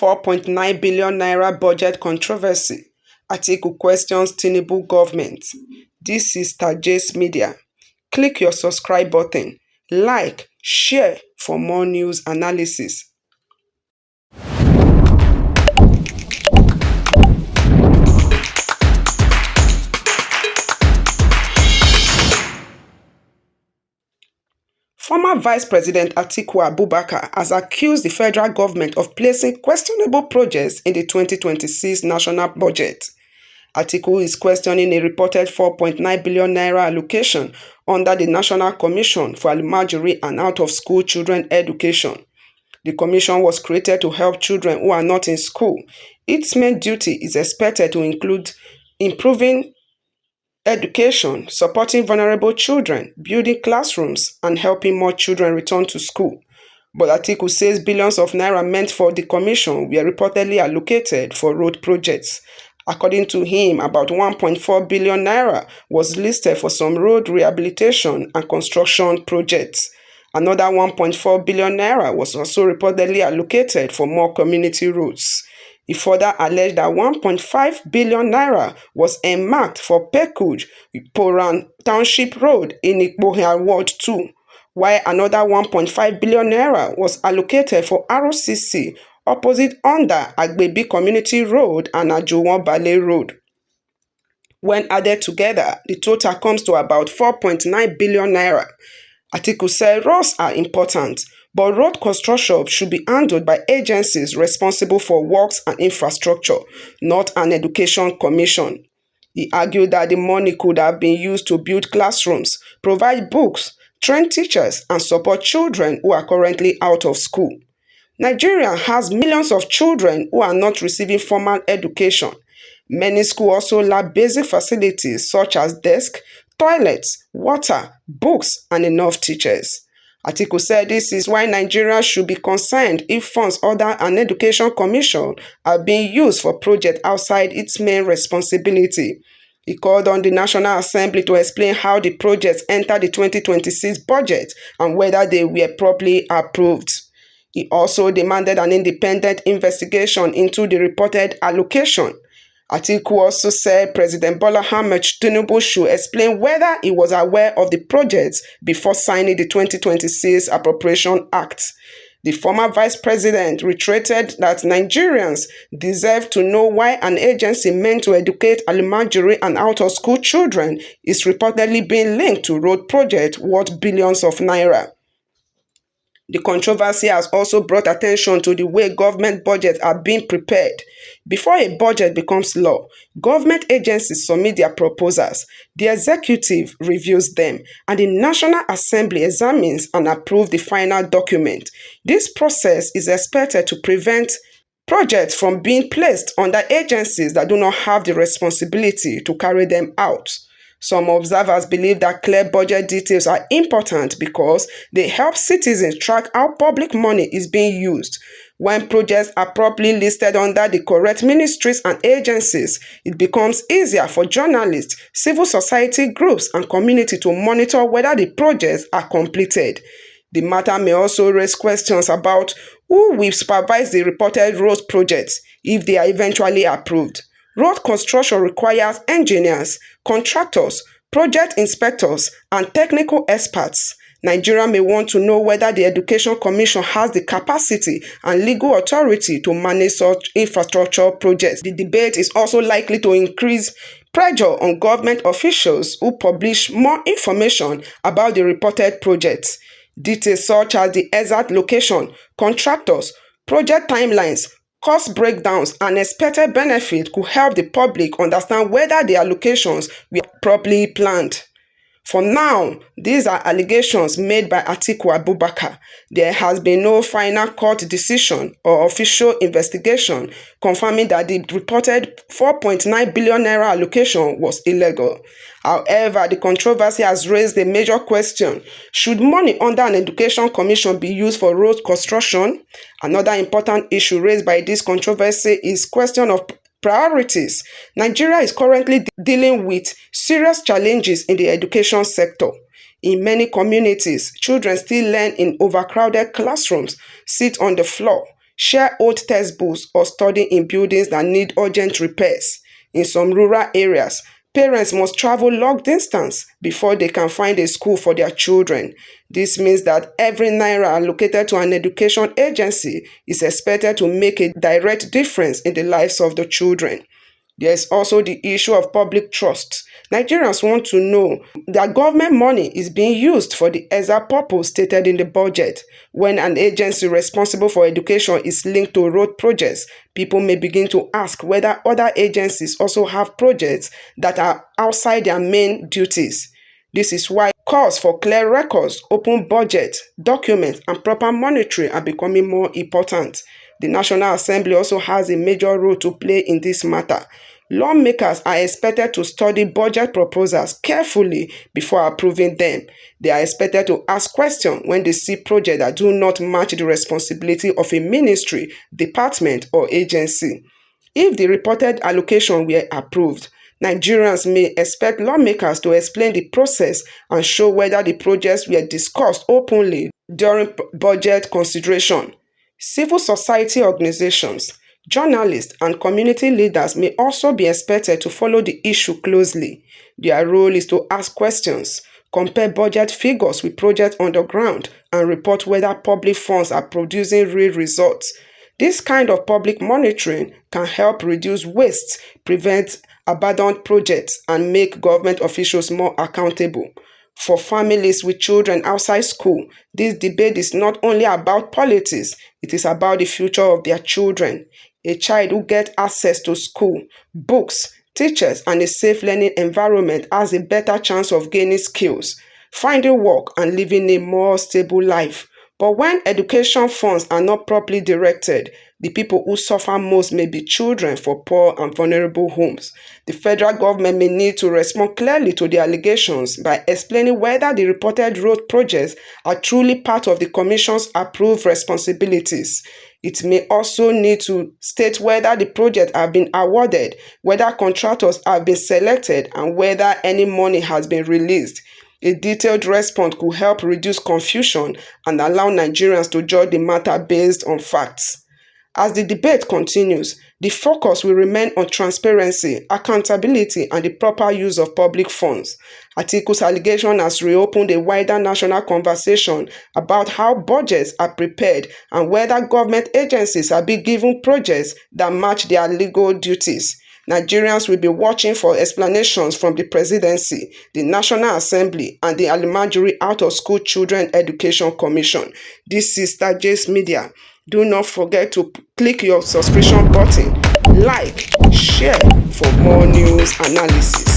4.9 billion naira budget controversy. Atiku questions Tinubu government. This is Taj's Media. Click your subscribe button, like, share for more news analysis. Former Vice President Atiku Abubakar has accused the federal government of placing questionable projects in the 2026 national budget. Atiku is questioning a reported 4.9 billion naira allocation under the National Commission for Almajiri and Out-of-School Children Education. The commission was created to help children who are not in school. Its main duty is expected to include improving education, supporting vulnerable children, building classrooms, and helping more children return to school. But Atiku says billions of naira meant for the commission were reportedly allocated for road projects. According to him, about 1.4 billion naira was listed for some road rehabilitation and construction projects. Another 1.4 billion naira was also reportedly allocated for more community roads. He further alleged that 1.5 billion naira was earmarked for Pekuj Poran Township Road in Ikpohia Ward 2, while another 1.5 billion naira was allocated for ROCC opposite under Agbebi Community Road and Ajowon Bale Road. When added together, the total comes to about 4.9 billion naira. Atiku said roads are important, but road construction should be handled by agencies responsible for works and infrastructure, not an education commission. He argued that the money could have been used to build classrooms, provide books, train teachers, and support children who are currently out of school. Nigeria has millions of children who are not receiving formal education. Many schools also lack basic facilities such as desks, toilets, water, books, and enough teachers. Atiku said this is why Nigeria should be concerned if funds under an education commission are being used for projects outside its main responsibility. He called on the National Assembly to explain how the projects entered the 2026 budget and whether they were properly approved. He also demanded an independent investigation into the reported allocation. Atiku also said President Bola Ahmed Tinubu should explain whether he was aware of the projects before signing the 2026 Appropriation Act. The former vice president reiterated that Nigerians deserve to know why an agency meant to educate Almajiri and out-of-school children is reportedly being linked to road projects worth billions of naira. The controversy has also brought attention to the way government budgets are being prepared. Before a budget becomes law, government agencies submit their proposals, the executive reviews them, and the National Assembly examines and approves the final document. This process is expected to prevent projects from being placed under agencies that do not have the responsibility to carry them out. Some observers believe that clear budget details are important because they help citizens track how public money is being used. When projects are properly listed under the correct ministries and agencies, it becomes easier for journalists, civil society groups, and community to monitor whether the projects are completed. The matter may also raise questions about who will supervise the reported road projects if they are eventually approved. Road construction requires engineers, contractors, project inspectors, and technical experts. Nigeria may want to know whether the Education Commission has the capacity and legal authority to manage such infrastructure projects. The debate is also likely to increase pressure on government officials who publish more information about the reported projects. Details such as the exact location, contractors, project timelines, cost breakdowns, and expected benefit could help the public understand whether the allocations were properly planned. For now, these are allegations made by Atiku Abubakar. There has been no final court decision or official investigation confirming that the reported 4.9 billion naira allocation was illegal. However, the controversy has raised a major question. Should money under an education commission be used for road construction? Another important issue raised by this controversy is question of priorities. Nigeria is currently dealing with serious challenges in the education sector. In many communities, children still learn in overcrowded classrooms, sit on the floor, share old textbooks, or study in buildings that need urgent repairs. In some rural areas, parents must travel long distance before they can find a school for their children. This means that every naira allocated to an education agency is expected to make a direct difference in the lives of the children. There's also the issue of public trust. Nigerians want to know that government money is being used for the exact purpose stated in the budget. When an agency responsible for education is linked to road projects, people may begin to ask whether other agencies also have projects that are outside their main duties. This is why calls for clear records, open budget, documents, and proper monitoring are becoming more important. The National Assembly also has a major role to play in this matter. Lawmakers are expected to study budget proposals carefully before approving them. They are expected to ask questions when they see projects that do not match the responsibility of a ministry, department, or agency. If the reported allocation were approved, Nigerians may expect lawmakers to explain the process and show whether the projects were discussed openly during budget consideration. Civil society organizations, journalists, and community leaders may also be expected to follow the issue closely. Their role is to ask questions, compare budget figures with projects on the ground, and report whether public funds are producing real results. This kind of public monitoring can help reduce waste, prevent abandoned projects, and make government officials more accountable. For families with children outside school, this debate is not only about politics, it is about the future of their children. A child who gets access to school, books, teachers, and a safe learning environment has a better chance of gaining skills, finding work, and living a more stable life. But when education funds are not properly directed, the people who suffer most may be children for poor and vulnerable homes. The federal government may need to respond clearly to the allegations by explaining whether the reported road projects are truly part of the Commission's approved responsibilities. It may also need to state whether the projects have been awarded, whether contractors have been selected, and whether any money has been released. A detailed response could help reduce confusion and allow Nigerians to judge the matter based on facts. As the debate continues, the focus will remain on transparency, accountability, and the proper use of public funds. Atiku's allegation has reopened a wider national conversation about how budgets are prepared and whether government agencies are being given projects that match their legal duties. Nigerians will be watching for explanations from the Presidency, the National Assembly, and the Almajiri Out-of-School Children Education Commission. This is Star J's Media. Do not forget to click your subscription button, like, share for more news analysis.